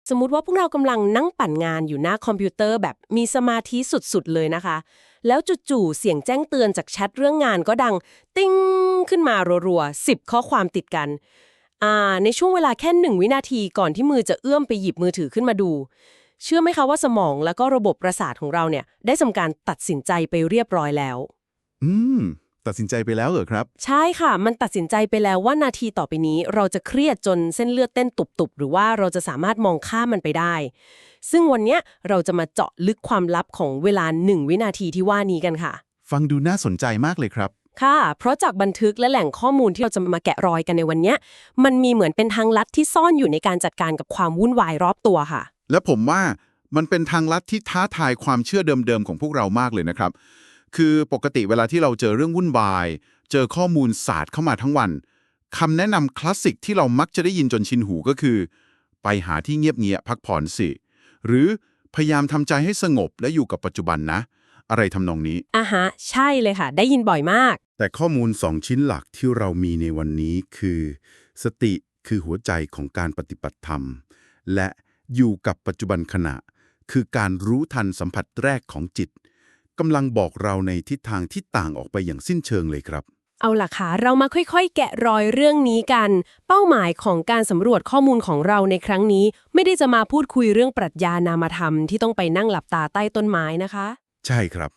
สมมุติว่าพวกเรากำลังนั่งปั่นงานอยู่หน้าคอมพิวเตอร์แบบมีสมาธิสุดๆเลยนะคะแล้วจู่ๆเสียงแจ้งเตือนจากแชทเรื่องงานก็ดังติ้งขึ้นมารัวๆ10ข้อความติดกันในช่วงเวลาแค่1 วินาทีก่อนที่มือจะเอื้อมไปหยิบมือถือขึ้นมาดูเชื่อไหมคะว่าสมองแล้วก็ระบบประสาทของเราเนี่ยได้ทำการตัดสินใจไปเรียบร้อยแล้วอืมตัดสินใจไปแล้วเหรอครับใช่ค่ะมันตัดสินใจไปแล้วว่านาทีต่อไปนี้เราจะเครียดจนเส้นเลือดเต้นตุบๆหรือว่าเราจะสามารถมองข้ามมันไปได้ซึ่งวันเนี้ยเราจะมาเจาะลึกความลับของเวลา1 วินาทีที่ว่านี้กันค่ะฟังดูน่าสนใจมากเลยครับค่ะเพราะจากบันทึกและแหล่งข้อมูลที่เราจะมาแกะรอยกันในวันเนี้ยมันมีเหมือนเป็นทางลัดที่ซ่อนอยู่ในการจัดการกับความวุ่นวายรอบตัวค่ะและผมว่ามันเป็นทางลัดที่ท้าทายความเชื่อเดิมๆของพวกเรามากเลยนะครับคือปกติเวลาที่เราเจอเรื่องวุ่นวายเจอข้อมูลศาสตร์เข้ามาทั้งวันคำแนะนำคลาสสิกที่เรามักจะได้ยินจนชินหูก็คือไปหาที่เงียบเงียบพักผ่อนสิหรือพยายามทำใจให้สงบและอยู่กับปัจจุบันนะอะไรทำนองนี้ฮะใช่เลยค่ะได้ยินบ่อยมากแต่ข้อมูล2ชิ้นหลักที่เรามีในวันนี้คือสติคือหัวใจของการปฏิบัติธรรมและอยู่กับปัจจุบันขณะคือการรู้ทันสัมผัสแรกของจิตกำลังบอกเราในทิศทางที่ต่างออกไปอย่างสิ้นเชิงเลยครับเอาล่ะค่ะเรามาค่อยๆแกะรอยเรื่องนี้กันเป้าหมายของการสำรวจข้อมูลของเราในครั้งนี้ไม่ได้จะมาพูดคุยเรื่องปรัชญานามธรรมที่ต้องไปนั่งหลับตาใต้ต้นไม้นะคะใช่ครับ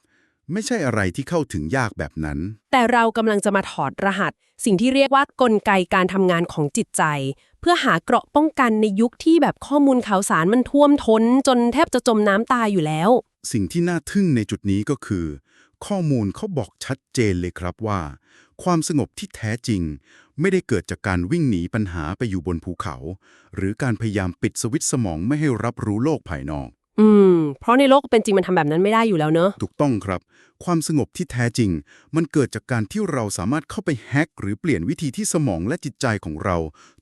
ไม่ใช่อะไรที่เข้าถึงยากแบบนั้นแต่เรากำลังจะมาถอดรหัสสิ่งที่เรียกว่ากลไกการทำงานของจิตใจเพื่อหาเกราะป้องกันในยุคที่แบบข้อมูลข่าวสารมันท่วมท้นจนแทบจะจมน้ำตายอยู่แล้วสิ่งที่น่าทึ่งในจุดนี้ก็คือข้อมูลเขาบอกชัดเจนเลยครับว่าความสงบที่แท้จริงไม่ได้เกิดจากการวิ่งหนีปัญหาไปอยู่บนภูเขา หรือการพยายามปิดสวิตช์สมองไม่ให้รับรู้โลกภายนอกเพราะในโลกเป็นจริงมันทำแบบนั้นไม่ได้อยู่แล้วเนอะถูกต้องครับความสงบที่แท้จริงมันเกิดจากการที่เราสามารถเข้าไปแฮ็กหรือเปลี่ยนวิธีที่สมองและจิตใจของเรา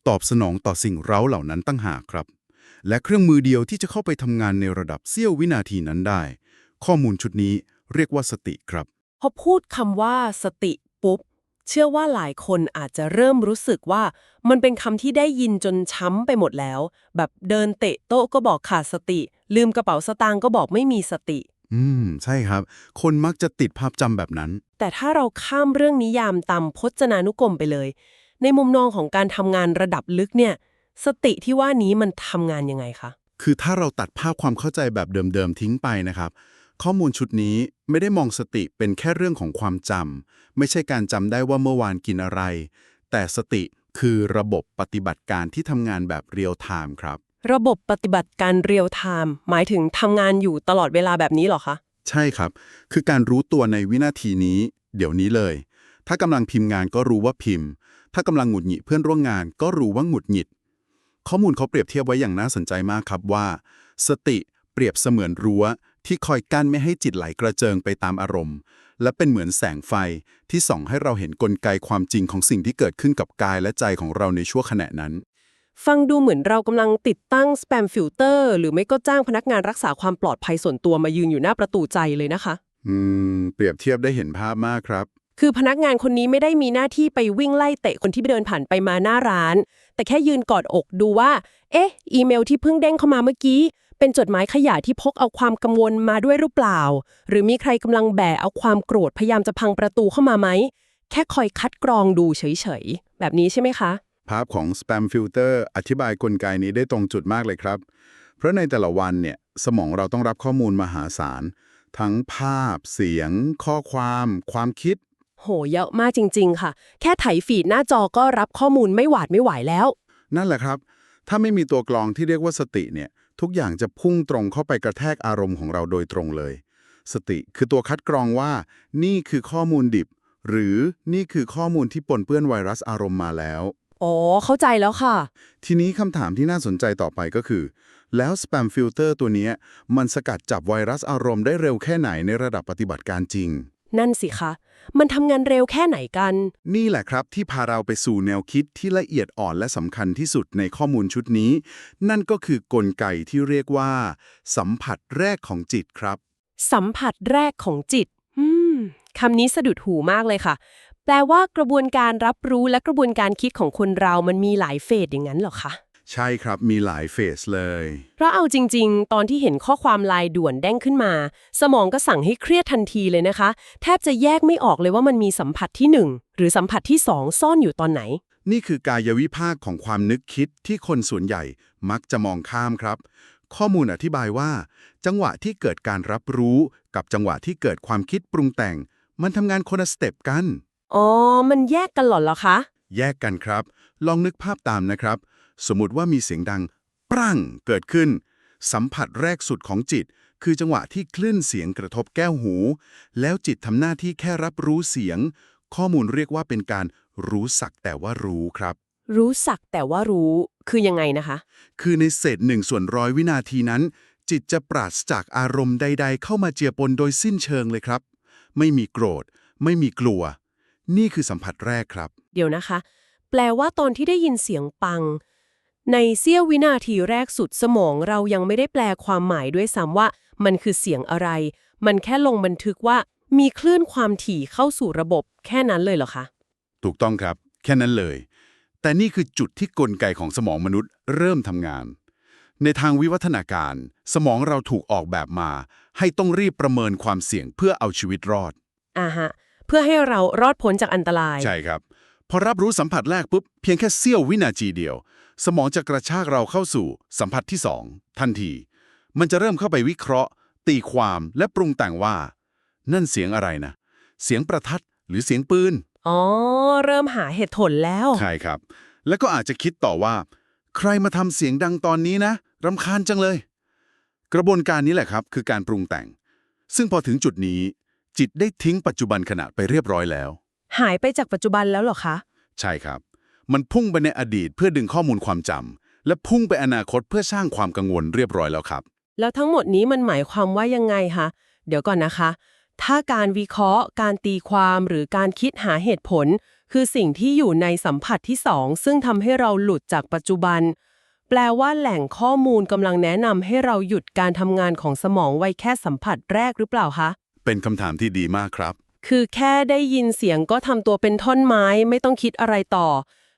ตอบสนองต่อสิ่งเร้าเหล่านั้นตั้งหากครับและเครื่องมือเดียวที่จะเข้าไปทำงานในระดับเสี้ยววินาทีนั้นได้ข้อมูลชุดนี้เรียกว่าสติครับพอพูดคำว่าสติปุ๊บเชื่อว่าหลายคนอาจจะเริ่มรู้สึกว่ามันเป็นคำที่ได้ยินจนช้ำไปหมดแล้วแบบเดินเตะโต๊ะก็บอกขาดสติลืมกระเป๋าสตางค์ก็บอกไม่มีสติใช่ครับคนมักจะติดภาพจำแบบนั้นแต่ถ้าเราข้ามเรื่องนิยามตามพจนานุกรมไปเลยในมุมมองของการทำงานระดับลึกเนี่ยสติที่ว่านี้มันทำงานยังไงคะคือถ้าเราตัดภาพความเข้าใจแบบเดิมๆทิ้งไปนะครับข้อมูลชุดนี้ไม่ได้มองสติเป็นแค่เรื่องของความจำไม่ใช่การจำได้ว่าเมื่อวานกินอะไรแต่สติคือระบบปฏิบัติการที่ทำงานแบบเรียลไทม์ครับระบบปฏิบัติการเรียลไทม์หมายถึงทำงานอยู่ตลอดเวลาแบบนี้เหรอคะใช่ครับคือการรู้ตัวในวินาทีนี้เดี๋ยวนี้เลยถ้ากำลังพิมพ์งานก็รู้ว่าพิมพ์ถ้ากำลังหงุดหงิดเพื่อนร่วมงานก็รู้ว่าหงุดหงิดข้อมูลเขาเปรียบเทียบไว้อย่างน่าสนใจมากครับว่าสติเปรียบเสมือนรั้วที่คอยกั้นไม่ให้จิตไหลกระเจิงไปตามอารมณ์และเป็นเหมือนแสงไฟที่ส่องให้เราเห็นกลไกความจริงของสิ่งที่เกิดขึ้นกับกายและใจของเราในชั่วขณะนั้นฟังดูเหมือนเรากำลังติดตั้งสแปมฟิลเตอร์หรือไม่ก็จ้างพนักงานรักษาความปลอดภัยส่วนตัวมายืนอยู่หน้าประตูใจเลยนะคะเปรียบเทียบได้เห็นภาพมากครับคือพนักงานคนนี้ไม่ได้มีหน้าที่ไปวิ่งไล่เตะคนที่เดินผ่านไปมาหน้าร้านแต่แค่ยืนกอดอกดูว่าอีเมลที่เพิ่งเด้งเข้ามาเมื่อกี้เป็นจดหมายขยะที่พกเอาความกังวลมาด้วยหรือเปล่าหรือมีใครกำลังแบเอาความโกรธพยายามจะพังประตูเข้ามาไหมแค่คอยคัดกรองดูเฉยๆแบบนี้ใช่ไหมคะภาพของ Spam Filter อธิบายกลไกนี้ได้ตรงจุดมากเลยครับเพราะในแต่ละวันเนี่ยสมองเราต้องรับข้อมูลมหาศาลทั้งภาพเสียงข้อความคิดโหเยอะมากจริงๆค่ะแค่ไถฟีดหน้าจอก็รับข้อมูลไม่หวาดไม่ไหวแล้วนั่นแหละครับถ้าไม่มีตัวกรองที่เรียกว่าสติเนี่ยทุกอย่างจะพุ่งตรงเข้าไปกระแทกอารมณ์ของเราโดยตรงเลยสติคือตัวคัดกรองว่านี่คือข้อมูลดิบหรือนี่คือข้อมูลที่ปนเปื้อนไวรัสอารมณ์มาแล้วอ๋อเข้าใจแล้วค่ะทีนี้คำถามที่น่าสนใจต่อไปก็คือแล้ว Spam Filter ตัวนี้มันสกัดจับไวรัสอารมณ์ได้เร็วแค่ไหนในระดับปฏิบัติการจริงนั่นสิคะมันทำงานเร็วแค่ไหนกันนี่แหละครับที่พาเราไปสู่แนวคิดที่ละเอียดอ่อนและสำคัญที่สุดในข้อมูลชุดนี้นั่นก็คือกลไกที่เรียกว่าสัมผัสแรกของจิตครับสัมผัสแรกของจิตคำนี้สะดุดหูมากเลยค่ะแปลว่ากระบวนการรับรู้และกระบวนการคิดของคนเรามันมีหลายเฟสอย่างนั้นเหรอคะ ใช่ครับมีหลายเฟสเลย เพราะเอาจริงๆ ตอนที่เห็นข้อความไลน์ด่วนเด้งขึ้นมา สมองก็สั่งให้เครียดทันทีเลยนะคะ แทบจะแยกไม่ออกเลยว่ามันมีสัมผัสที่1หรือสัมผัสที่2ซ่อนอยู่ตอนไหน นี่คือกายวิภาคของความนึกคิดที่คนส่วนใหญ่มักจะมองข้ามครับ ข้อมูลอธิบายว่า จังหวะที่เกิดการรับรู้กับจังหวะที่เกิดความคิดปรุงแต่ง มันทำงานคนละสเต็ปกัน อ๋อ มันแยกกันเหรอคะ แยกกันครับ ลองนึกภาพตามนะครับ สมมุติว่ามีเสียงดัง ปรั่งเกิดขึ้น สัมผัสแรกสุดของจิต คือจังหวะที่คลื่นเสียงกระทบแก้วหู แล้วจิตทำหน้าที่แค่รับรู้เสียง ข้อมูลเรียกว่าเป็นการรู้สักแต่ว่ารู้ครับ รู้สักแต่ว่ารู้คือยังไงนะคะ คือในเศษ1/100วินาทีนั้น จิตจะปราศจากอารมณ์ใดๆ เข้ามาเจือปนโดยสิ้นเชิงเลยครับ ไม่มีโกรธ ไม่มีกลัว นี่คือสัมผัสแรกครับ เดี๋ยวนะคะ แปลว่าตอนที่ได้ยินเสียงปัง ในเสี้ยววินาทีแรกสุดสมองเรายังไม่ได้แปลความหมายด้วยซ้ำว่ามันคือเสียงอะไร มันแค่ลงบันทึกว่ามีคลื่นความถี่เข้าสู่ระบบแค่นั้นเลยเหรอคะ ถูกต้องครับ แค่นั้นเลย แต่นี่คือจุดที่กลไกของสมองมนุษย์เริ่มทำงาน ในทางวิวัฒนาการ สมองเราถูกออกแบบมา ให้ต้องรีบประเมินความเสี่ยงเพื่อเอาชีวิตรอด ฮะ เพื่อให้เรารอดพ้นจากอันตราย ใช่ครับ พอรับรู้สัมผัสแรกปุ๊บ เพียงแค่เสี้ยววินาทีเดียว สมองจะกระชากเราเข้าสู่สัมผัสที่2ทันที มันจะเริ่มเข้าไปวิเคราะห์ ตีความและปรุงแต่งว่า นั่นเสียงอะไรนะ เสียงประทัดหรือเสียงปืน อ๋อ เริ่มหาเหตุผลแล้ว ใช่ครับ แล้วก็อาจจะคิดต่อว่า ใครมาทำเสียงดังตอนนี้นะรำคาญจังเลย กระบวนการนี้แหละครับคือการปรุงแต่ง ซึ่งพอถึงจุดนี้ จิตได้ทิ้งปัจจุบันขณะไปเรียบร้อยแล้ว หายไปจากปัจจุบันแล้วเหรอคะ ใช่ครับ มันพุ่งไปในอดีตเพื่อดึงข้อมูลความจำและพุ่งไปอนาคตเพื่อสร้างความกังวลเรียบร้อยแล้วครับ แล้วทั้งหมดนี้มันหมายความว่ายังไงคะเดี๋ยวก่อนนะคะ ถ้าการวิเคราะห์ การตีความหรือการคิดหาเหตุผล คือสิ่งที่อยู่ในสัมผัสที่2ซึ่งทำให้เราหลุดจากปัจจุบัน แปลว่าแหล่งข้อมูลกำลังแนะนำให้เราหยุดการทำงานของสมองไว้แค่สัมผัสแรกหรือเปล่าคะ เป็นคำถามที่ดีมากครับ คือแค่ได้ยินเสียงก็ทำตัวเป็นท่อนไม้ไม่ต้องคิดอะไรต่อ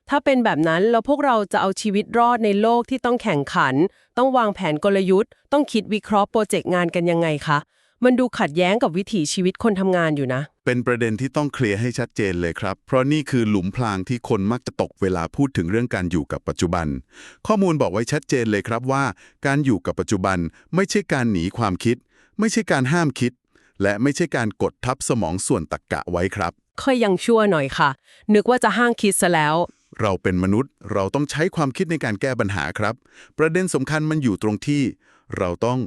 ถ้าเป็นแบบนั้นแล้วพวกเราจะเอาชีวิตรอดในโลกที่ต้องแข่งขัน ต้องวางแผนกลยุทธ์ ต้องคิดวิเคราะห์โปรเจกต์งานกันยังไงคะ มันดูขัดแย้งกับวิถีชีวิตคนทำงานอยู่นะ เป็นประเด็นที่ต้องเคลียร์ให้ชัดเจนเลยครับ เพราะนี่คือหลุมพรางที่คนมักจะตกเวลาพูดถึงเรื่องการอยู่กับปัจจุบัน ข้อมูลบอกไว้ชัดเจนเลยครับว่า การอยู่กับปัจจุบันไม่ใช่การหนีความคิด ไม่ใช่การห้ามคิด และไม่ใช่การกดทับสมองส่วนตรรกะไว้ครับ ค่อยยังชั่วหน่อยค่ะ นึกว่าจะห้างคิดซะแล้ว เราเป็นมนุษย์เราต้องใช้ความคิดในการแก้ปัญหาครับ ประเด็นสำคัญมันอยู่ตรงที่ เราต้อง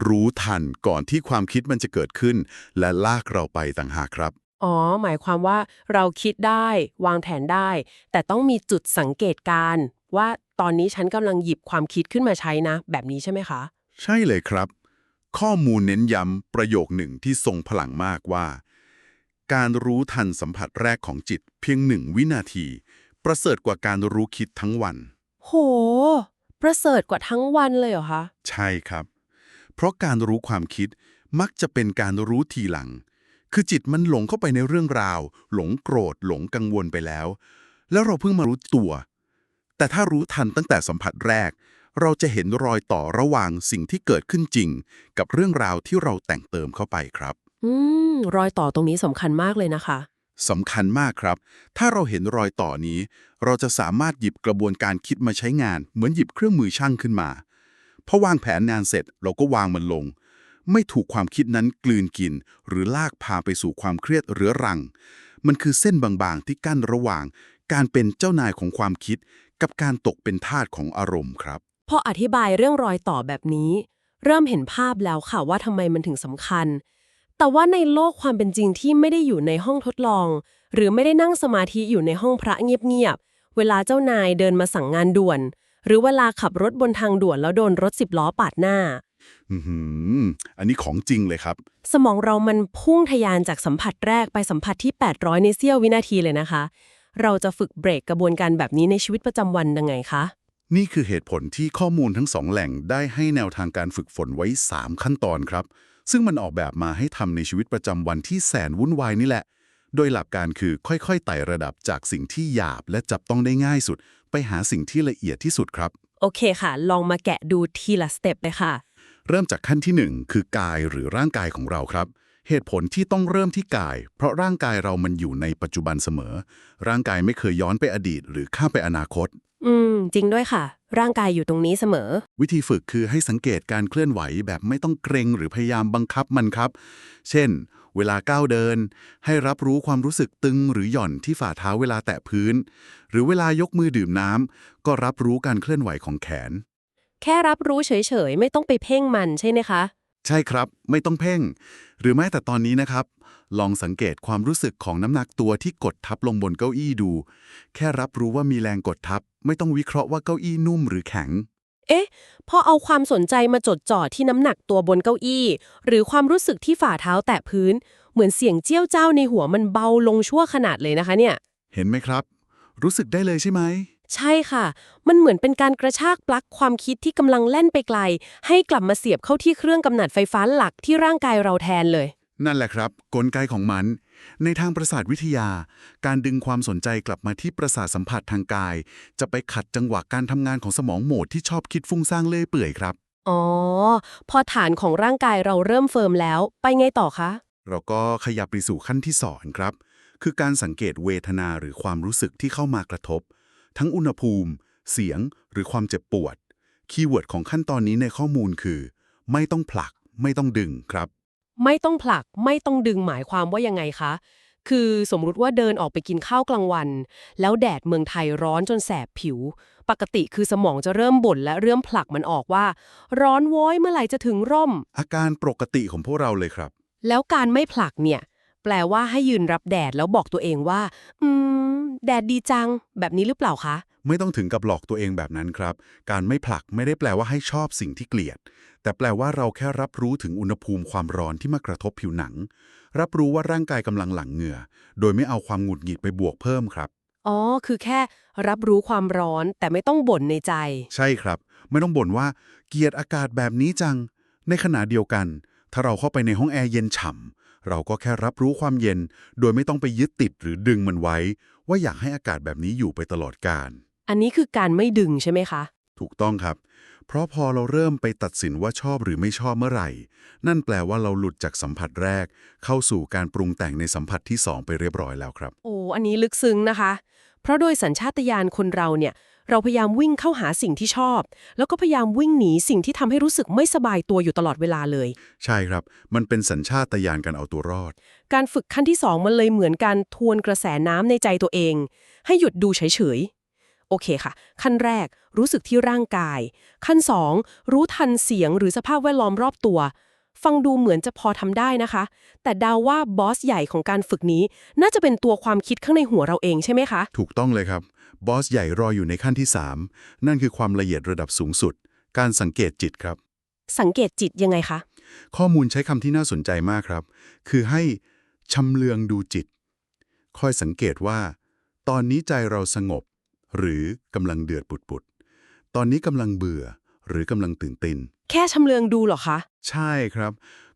รู้ทันก่อนที่ความคิดมันจะเกิดขึ้น และลากเราไปต่างหากครับ อ๋อ หมายความว่าเราคิดได้วางแผนได้ แต่ต้องมีจุดสังเกตการณ์ว่าตอนนี้ฉันกำลังหยิบความคิดขึ้นมาใช้นะ แบบนี้ใช่ไหมคะ ใช่เลยครับ ข้อมูลเน้นย้ำประโยคหนึ่งที่ทรงพลังมากว่า การรู้ทันสัมผัสแรกของจิตเพียง1 วินาที ประเสริฐกว่าการรู้คิดทั้งวัน โห ประเสริฐกว่าทั้งวันเลยเหรอคะ ใช่ครับ เพราะการรู้ความคิดมักจะเป็นการรู้ทีหลัง คือจิตมันหลงเข้าไปในเรื่องราว หลงโกรธ หลงกังวลไปแล้ว แล้วเราเพิ่งมารู้ตัว แต่ถ้ารู้ทันตั้งแต่สัมผัสแรก เราจะเห็นรอยต่อระหว่างสิ่งที่เกิดขึ้นจริง กับเรื่องราวที่เราแต่งเติมเข้าไปครับ รอยต่อตรงนี้สำคัญมากเลยนะคะ สำคัญมากครับ ถ้าเราเห็นรอยต่อนี้ เราจะสามารถหยิบกระบวนการคิดมาใช้งาน เหมือนหยิบเครื่องมือช่างขึ้นมา พอวางแผนงานเสร็จเราก็วางมันลง ไม่ถูกความคิดนั้นกลืนกิน หรือลากพาไปสู่ความเครียดเรื้อรัง มันคือเส้นบางๆที่กั้นระหว่าง การเป็นเจ้านายของความคิด กับการตกเป็นทาสของอารมณ์ครับ พออธิบายเรื่องรอยต่อแบบนี้ เริ่มเห็นภาพแล้วค่ะว่าทำไมมันถึงสำคัญ แต่ว่าในโลกความเป็นจริงที่ไม่ได้อยู่ในห้องทดลอง หรือไม่ได้นั่งสมาธิอยู่ในห้องพระเงียบๆเวลาเจ้านายเดินมาสั่งงานด่วน หรือเวลาขับรถบนทางด่วนแล้วโดนรถ10 ล้อปาดหน้า อันนี้ของจริงเลยครับ สมองเรามันพุ่งทะยานจากสัมผัสแรกไปสัมผัสที่800ในเสี้ยววินาทีเลยนะคะ เราจะฝึกเบรกกระบวนการแบบนี้ในชีวิตประจำวันยังไงคะ นี่คือเหตุผลที่ข้อมูลทั้ง2 แหล่งได้ให้แนวทางการฝึกฝนไว้ 3 ขั้นตอนครับ ซึ่งมันออกแบบมาให้ทำในชีวิตประจำวันที่แสนวุ่นวายนี่แหละ โดยหลักการคือค่อยๆไต่ระดับจากสิ่งที่หยาบและจับต้องได้ง่ายสุด ไปหาสิ่งที่ละเอียดที่สุดครับ โอเคค่ะ ลองมาแกะดูทีละสเต็ปเลยค่ะ เริ่มจากขั้นที่หนึ่งคือกายหรือร่างกายของเราครับเหตุผลที่ต้องเริ่มที่กายเพราะร่างกายเรามันอยู่ในปัจจุบันเสมอร่างกายไม่เคยย้อนไปอดีตหรือข้ามไปอนาคตจริงด้วยค่ะ ร่างกายอยู่ตรงนี้เสมอ วิธีฝึกคือให้สังเกตการเคลื่อนไหวแบบไม่ต้องเกรงหรือพยายามบังคับมันครับ เช่น เวลาก้าวเดิน ให้รับรู้ความรู้สึกตึงหรือหย่อนที่ฝ่าเท้าเวลาแตะพื้น หรือเวลายกมือดื่มน้ำก็รับรู้การเคลื่อนไหวของแขน แค่รับรู้เฉยๆ ไม่ต้องไปเพ่งมันใช่ไหมคะ ใช่ครับไม่ต้องเพ่ง หรือแม้แต่ตอนนี้นะครับ ลองสังเกตความรู้สึกของน้ำหนักตัวที่กดทับลงบนเก้าอี้ดู แค่รับรู้ว่ามีแรงกดทับ ไม่ต้องวิเคราะห์ว่าเก้าอี้นุ่มหรือแข็ง เอ๊ะ พอเอาความสนใจมาจดจ่อที่น้ำหนักตัวบนเก้าอี้ หรือความรู้สึกที่ฝ่าเท้าแตะพื้น เหมือนเสียงเจี้ยวเจ้าในหัวมันเบาลงชั่วขนาดเลยนะคะเนี่ย เห็นไหมครับ รู้สึกได้เลยใช่ไหม ใช่ค่ะ มันเหมือนเป็นการกระชากปลั๊กความคิดที่กำลังแล่นไปไกล ให้กลับมาเสียบเข้าที่เครื่องกำเนิดไฟฟ้าหลักที่ร่างกายเราแทนเลย นั่นแหละครับกลไกของมัน ในทางประสาทวิทยา การดึงความสนใจกลับมาที่ประสาทสัมผัสทางกาย จะไปขัดจังหวะการทำงานของสมองโหมดที่ชอบคิดฟุ้งซ่านเลื่อยเปื่อยครับ อ๋อ พอฐานของร่างกายเราเริ่มเฟิร์มแล้ว ไปไงต่อคะ เราก็ขยับไปสู่ขั้นที่2ครับ คือการสังเกตเวทนาหรือความรู้สึกที่เข้ามากระทบ ทั้งอุณหภูมิ เสียง หรือความเจ็บปวด คีย์เวิร์ดของขั้นตอนนี้ในข้อมูลคือ ไม่ต้องผลัก ไม่ต้องดึงครับ ไม่ต้องผลักไม่ต้องดึงหมายความว่ายังไงคะ คือสมมุติว่าเดินออกไปกินข้าวกลางวัน แล้วแดดเมืองไทยร้อนจนแสบผิว ปกติคือสมองจะเริ่มบ่นและเริ่มผลักมันออกว่า ร้อนโว้ยเมื่อไหร่จะถึงร่ม อาการปกติของพวกเราเลยครับ แล้วการไม่ผลักเนี่ย แปลว่าให้ยืนรับแดดแล้วบอกตัวเองว่า แดดดีจัง แบบนี้หรือเปล่าคะ ไม่ต้องถึงกับหลอกตัวเองแบบนั้นครับ การไม่ผลักไม่ได้แปลว่าให้ชอบสิ่งที่เกลียด แต่แปลว่าเราแค่รับรู้ถึงอุณหภูมิความร้อนที่มากระทบผิวหนัง รับรู้ว่าร่างกายกำลังหลั่งเหงื่อ โดยไม่เอาความหงุดหงิดไปบวกเพิ่มครับ อ๋อ คือแค่รับรู้ความร้อนแต่ไม่ต้องบ่นในใจ ใช่ครับ ไม่ต้องบ่นว่าเกลียดอากาศแบบนี้จัง ในขณะเดียวกัน ถ้าเราเข้าไปในห้องแอร์เย็นฉ่ำเราก็แค่รับรู้ความเย็น โดยไม่ต้องไปยึดติดหรือดึงมันไว้ ว่าอยากให้อากาศแบบนี้อยู่ไปตลอดกาล อันนี้คือการไม่ดึงใช่ไหมคะ ถูกต้องครับ เพราะพอเราเริ่มไปตัดสินว่าชอบหรือไม่ชอบเมื่อไหร่ นั่นแปลว่าเราหลุดจากสัมผัสแรก เข้าสู่การปรุงแต่งในสัมผัสที่2ไปเรียบร้อยแล้วครับ โอ้ อันนี้ลึกซึ้งนะคะ เพราะโดยสัญชาตญาณคนเราเนี่ย เราพยายามวิ่งเข้าหาสิ่งที่ชอบ แล้วก็พยายามวิ่งหนีสิ่งที่ทำให้รู้สึกไม่สบายตัวอยู่ตลอดเวลาเลย ใช่ครับ มันเป็นสัญชาตญาณการเอาตัวรอด การฝึกขั้นที่ 2มันเลยเหมือนการทวนกระแสน้ำในใจตัวเอง ให้หยุดดูเฉยๆ โอเคค่ะ ขั้นแรกรู้สึกที่ร่างกาย ขั้น 2 รู้ทันเสียงหรือสภาพแวดล้อมรอบตัว ฟังดูเหมือนจะพอทำได้นะคะ แต่เดาว่าบอสใหญ่ของการฝึกนี้ น่าจะเป็นตัวความคิดข้างในหัวเราเองใช่ไหมคะ ถูกต้องเลยครับ บอสใหญ่รออยู่ในขั้นที่ 3 นั่นคือความละเอียดระดับสูงสุด การสังเกตจิตครับ สังเกตจิตยังไงคะ ข้อมูลใช้คำที่น่าสนใจมากครับ คือให้ชำเลืองดูจิต คอยสังเกตว่า ตอนนี้ใจเราสงบ หรือกำลังเดือดปุดๆ ตอนนี้กำลังเบื่อ หรือกำลังตื่นเต้น แค่ชำเลืองดูเหรอคะ ใช่ครับ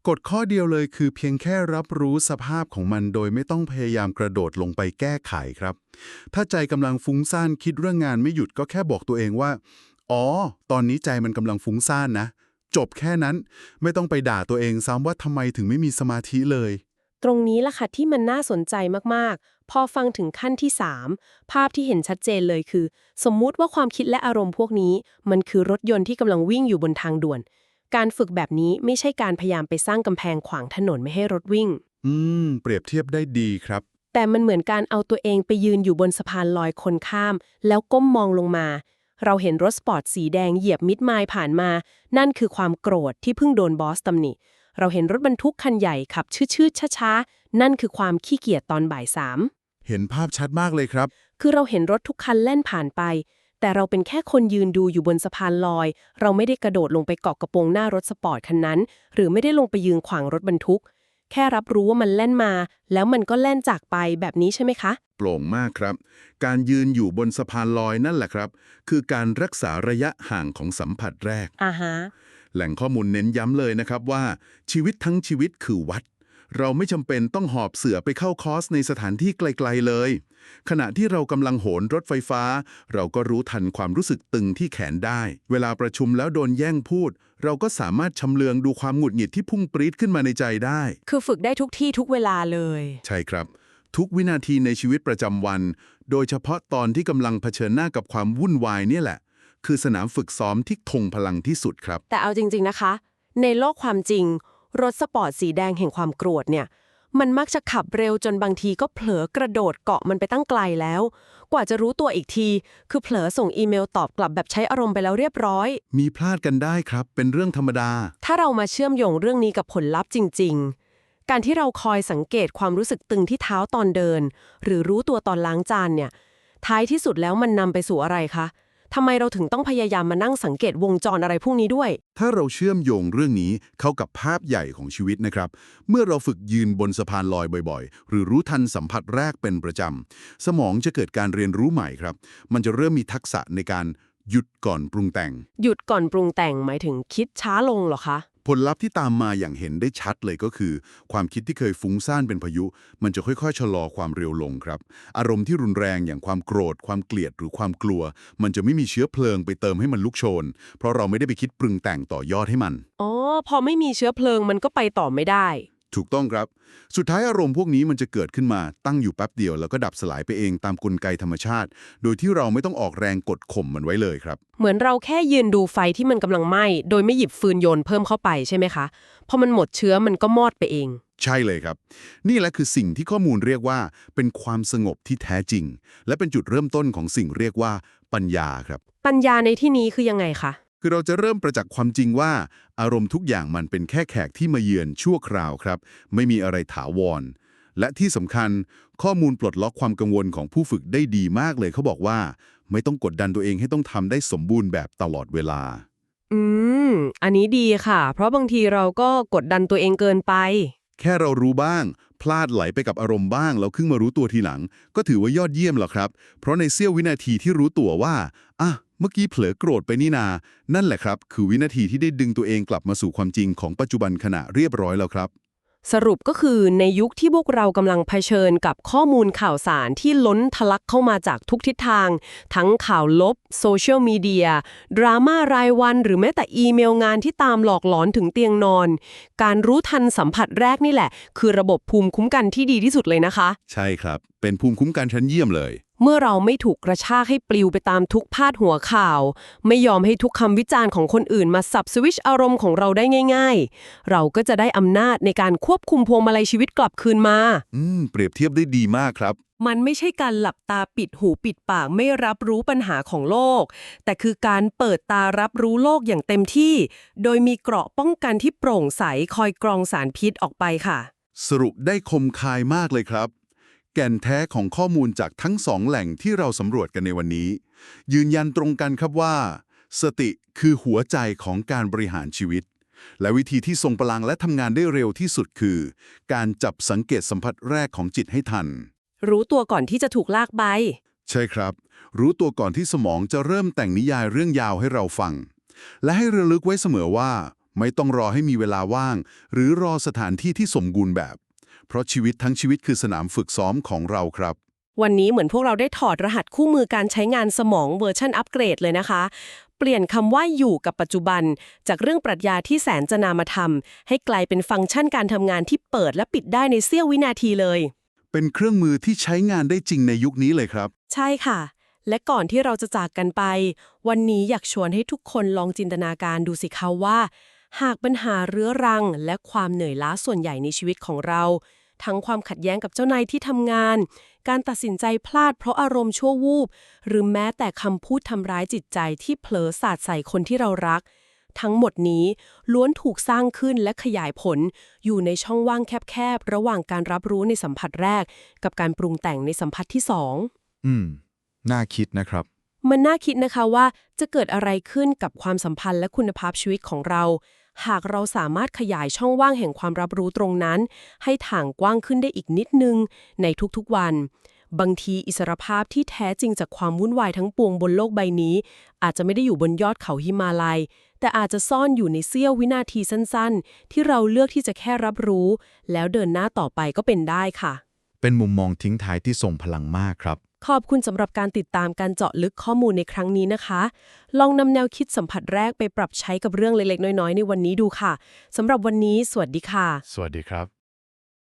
กฎข้อเดียวเลยคือเพียงแค่รับรู้สภาพของมันโดยไม่ต้องพยายามกระโดดลงไปแก้ไขครับ ถ้าใจกำลังฟุ้งซ่านคิดเรื่องงานไม่หยุดก็แค่บอกตัวเองว่า อ๋อ ตอนนี้ใจมันกำลังฟุ้งซ่านนะ จบแค่นั้น ไม่ต้องไปด่าตัวเองซ้ำว่าทำไมถึงไม่มีสมาธิเลย ตรงนี้ล่ะค่ะที่มันน่าสนใจมากๆ พอฟังถึงขั้นที่ 3 ภาพที่เห็นชัดเจนเลยคือ สมมุติว่าความคิดและอารมณ์พวกนี้ มันคือรถยนต์ที่กำลังวิ่งอยู่บนทางด่วน การฝึกแบบนี้ไม่ใช่การพยายามไปสร้างกำแพงขวางถนนไม่ให้รถวิ่ง เปรียบเทียบได้ดีครับ แต่มันเหมือนการเอาตัวเองไปยืนอยู่บนสะพานลอยคนข้าม แล้วก้มมองลงมา เราเห็นรถสปอร์ตสีแดงเหยียบมิดไมล์ผ่านมา นั่นคือความโกรธที่เพิ่งโดนบอสตำหนิ เราเห็นรถบรรทุกคันใหญ่ขับชืดๆช้าๆ นั่นคือความขี้เกียจตอนบ่าย3 เห็นภาพชัดมากเลยครับ คือเราเห็นรถทุกคันแล่นผ่านไป แต่เราเป็นแค่คนยืนดูอยู่บนสะพานลอย เราไม่ได้กระโดดลงไปเกาะกระโปรงหน้ารถสปอร์ตคันนั้น หรือไม่ได้ลงไปยืนขวางรถบรรทุก แค่รับรู้ว่ามันแล่นมา แล้วมันก็แล่นจากไปแบบนี้ใช่ไหมคะ โปร่งมากครับ การยืนอยู่บนสะพานลอยนั่นแหละครับ คือการรักษาระยะห่างของสัมผัสแรก ฮะ แหล่งข้อมูลเน้นย้ำเลยนะครับว่าชีวิตทั้งชีวิตคือวัด เราไม่จำเป็นต้องหอบเสือไปเข้าคอร์สในสถานที่ไกลๆเลย ขณะที่เรากำลังโหนรถไฟฟ้า เราก็รู้ทันความรู้สึกตึงที่แขนได้ เวลาประชุมแล้วโดนแย่งพูด เราก็สามารถชำเลืองดูความหงุดหงิดที่พุ่งปรี๊ดขึ้นมาในใจได้ คือฝึกได้ทุกที่ทุกเวลาเลย ใช่ครับ ทุกวินาทีในชีวิตประจำวัน โดยเฉพาะตอนที่กำลังเผชิญหน้ากับความวุ่นวายเนี่ยแหละ คือสนามฝึกซ้อมที่ทงพลังที่สุดครับ แต่เอาจริงๆนะคะ ในโลกความจริง รถสปอร์ตสีแดงแห่งความโกรธเนี่ย มันมักจะขับเร็วจนบางทีก็เผลอกระโดดเกาะมันไปตั้งไกลแล้ว กว่าจะรู้ตัวอีกที คือเผลอส่งอีเมลตอบกลับแบบใช้อารมณ์ไปแล้วเรียบร้อย มีพลาดกันได้ครับ เป็นเรื่องธรรมดา ถ้าเรามาเชื่อมโยงเรื่องนี้กับผลลัพธ์จริงๆ การที่เราคอยสังเกตความรู้สึกตึงที่เท้าตอนเดิน หรือรู้ตัวตอนล้างจานเนี่ย ท้ายที่สุดแล้วมันนำไปสู่อะไรคะทำไมเราถึงต้องพยายามมานั่งสังเกตวงจรอะไรพวกนี้ด้วย ถ้าเราเชื่อมโยงเรื่องนี้เข้ากับภาพใหญ่ของชีวิตนะครับ เมื่อเราฝึกยืนบนสะพานลอยบ่อยๆ หรือรู้ทันสัมผัสแรกเป็นประจำ สมองจะเกิดการเรียนรู้ใหม่ครับ มันจะเริ่มมีทักษะในการหยุดก่อนปรุงแต่ง หยุดก่อนปรุงแต่งหมายถึงคิดช้าลงเหรอคะ ผลลัพธ์ที่ตามมาอย่างเห็นได้ชัดเลยก็คือ ความคิดที่เคยฟุ้งซ่านเป็นพายุ มันจะค่อยๆชะลอความเร็วลงครับ อารมณ์ที่รุนแรงอย่างความโกรธ ความเกลียดหรือความกลัว มันจะไม่มีเชื้อเพลิงไปเติมให้มันลุกโชน เพราะเราไม่ได้ไปคิดปรุงแต่งต่อยอดให้มัน อ๋อ พอไม่มีเชื้อเพลิงมันก็ไปต่อไม่ได้ ถูกต้องครับ สุดท้ายอารมณ์พวกนี้มันจะเกิดขึ้นมาตั้งอยู่แป๊บเดียวแล้วก็ดับสลายไปเองตามกลไกธรรมชาติ โดยที่เราไม่ต้องออกแรงกดข่มมันไว้เลยครับ เหมือนเราแค่ยืนดูไฟที่มันกำลังไหม้โดยไม่หยิบฟืนโยนเพิ่มเข้าไปใช่ไหมคะพอมันหมดเชื้อมันก็มอดไปเอง ใช่เลยครับ นี่แหละคือสิ่งที่ข้อมูลเรียกว่าเป็นความสงบที่แท้จริง และเป็นจุดเริ่มต้นของสิ่งเรียกว่าปัญญาครับ ปัญญาในที่นี้คือยังไงคะ คือเราจะเริ่มประจักษ์ความจริงว่า อารมณ์ทุกอย่างมันเป็นแค่แขกที่มาเยือนชั่วคราวครับ ไม่มีอะไรถาวร และที่สำคัญข้อมูลปลดล็อกความกังวลของผู้ฝึกได้ดีมากเลยเขาบอกว่า ไม่ต้องกดดันตัวเองให้ต้องทำได้สมบูรณ์แบบตลอดเวลา อืม อันนี้ดีค่ะ เพราะบางทีเราก็กดดันตัวเองเกินไป แค่เรารู้บ้าง พลาดไหลไปกับอารมณ์บ้างแล้วเพิ่งมารู้ตัวทีหลัง ก็ถือว่ายอดเยี่ยมแล้วครับ เพราะในเสี้ยววินาทีที่รู้ตัวว่าเมื่อกี้เผลอโกรธไปนี่นา นั่นแหละครับ คือวินาทีที่ได้ดึงตัวเองกลับมาสู่ความจริงของปัจจุบันขณะเรียบร้อยแล้วครับ สรุปก็คือในยุคที่พวกเรากำลังเผชิญกับข้อมูลข่าวสารที่ล้นทะลักเข้ามาจากทุกทิศทาง ทั้งข่าวลบโซเชียลมีเดียดราม่ารายวันหรือแม้แต่อีเมลงานที่ตามหลอกหลอนถึงเตียงนอน การรู้ทันสัมผัสแรกนี่แหละ คือระบบภูมิคุ้มกันที่ดีที่สุดเลยนะคะ ใช่ครับ เป็นภูมิคุ้มกันชั้นเยี่ยมเลย เมื่อเราไม่ถูกกระชากให้ปลิวไปตามทุกพาดหัวข่าว ไม่ยอมให้ทุกคำวิจารณ์ของคนอื่นมาสับสวิตช์อารมณ์ของเราได้ง่ายๆ เราก็จะได้อำนาจในการควบคุมพวงมาลัยชีวิตกลับคืนมา เปรียบเทียบได้ดีมากครับ มันไม่ใช่การหลับตาปิดหูปิดปากไม่รับรู้ปัญหาของโลก แต่คือการเปิดตารับรู้โลกอย่างเต็มที่ โดยมีเกราะป้องกันที่โปร่งใสคอยกรองสารพิษออกไปค่ะ สรุปได้คมคายมากเลยครับ แก่นแท้ของข้อมูลจากทั้งสองแหล่งที่เราสำรวจกันในวันนี้ ยืนยันตรงกันครับว่า สติคือหัวใจของการบริหารชีวิต และวิธีที่ทรงพลังและทำงานได้เร็วที่สุดคือ การจับสังเกตสัมผัสแรกของจิตให้ทัน รู้ตัวก่อนที่จะถูกลากไป ใช่ครับ รู้ตัวก่อนที่สมองจะเริ่มแต่งนิยายเรื่องยาวให้เราฟัง และให้ระลึกไว้เสมอว่า ไม่ต้องรอให้มีเวลาว่าง หรือรอสถานที่ที่สมบูรณ์แบบ เพราะชีวิตทั้งชีวิตคือสนามฝึกซ้อมของเราครับ วันนี้เหมือนพวกเราได้ถอดรหัสคู่มือการใช้งานสมองเวอร์ชันอัปเกรดเลยนะคะ เปลี่ยนคำว่าอยู่กับปัจจุบัน จากเรื่องปรัชญาที่แสนจะนามธรรม ให้กลายเป็นฟังก์ชันการทำงานที่เปิดและปิดได้ในเสี้ยววินาทีเลย เป็นเครื่องมือที่ใช้งานได้จริงในยุคนี้เลยครับ ใช่ค่ะ และก่อนที่เราจะจากกันไป วันนี้อยากชวนให้ทุกคนลองจินตนาการดูสิคะว่า หากปัญหาเรื้อรังและความเหนื่อยล้าส่วนใหญ่ในชีวิตของเรา ทั้งความขัดแย้งกับเจ้านายที่ทำงาน การตัดสินใจพลาดเพราะอารมณ์ชั่ววูบ หรือแม้แต่คำพูดทำร้ายจิตใจที่เผลอสาดใส่คนที่เรารัก ทั้งหมดนี้ล้วนถูกสร้างขึ้นและขยายผล อยู่ในช่องว่างแคบๆ ระหว่างการรับรู้ในสัมผัสแรก กับการปรุงแต่งในสัมผัสที่สอง น่าคิดนะครับ มันน่าคิดนะคะว่าจะเกิดอะไรขึ้นกับความสัมพันธ์และคุณภาพชีวิตของเรา หากเราสามารถขยายช่องว่างแห่งความรับรู้ตรงนั้น ให้ถ่างกว้างขึ้นได้อีกนิดนึงในทุกๆวัน บางทีอิสรภาพที่แท้จริงจากความวุ่นวายทั้งปวงบนโลกใบนี้ อาจจะไม่ได้อยู่บนยอดเขาหิมาลัย แต่อาจจะซ่อนอยู่ในเสี้ยววินาทีสั้นๆ ที่เราเลือกที่จะแค่รับรู้ แล้วเดินหน้าต่อไปก็เป็นได้ค่ะ เป็นมุมมองทิ้งท้ายที่ทรงพลังมากครับขอบคุณสำหรับการติดตามการเจาะลึกข้อมูลในครั้งนี้นะคะ ลองนำแนวคิดสัมผัสแรกไปปรับใช้กับเรื่องเล็กๆน้อยๆในวันนี้ดูค่ะสำหรับวันนี้สวัสดีค่ะสวัสดีครับ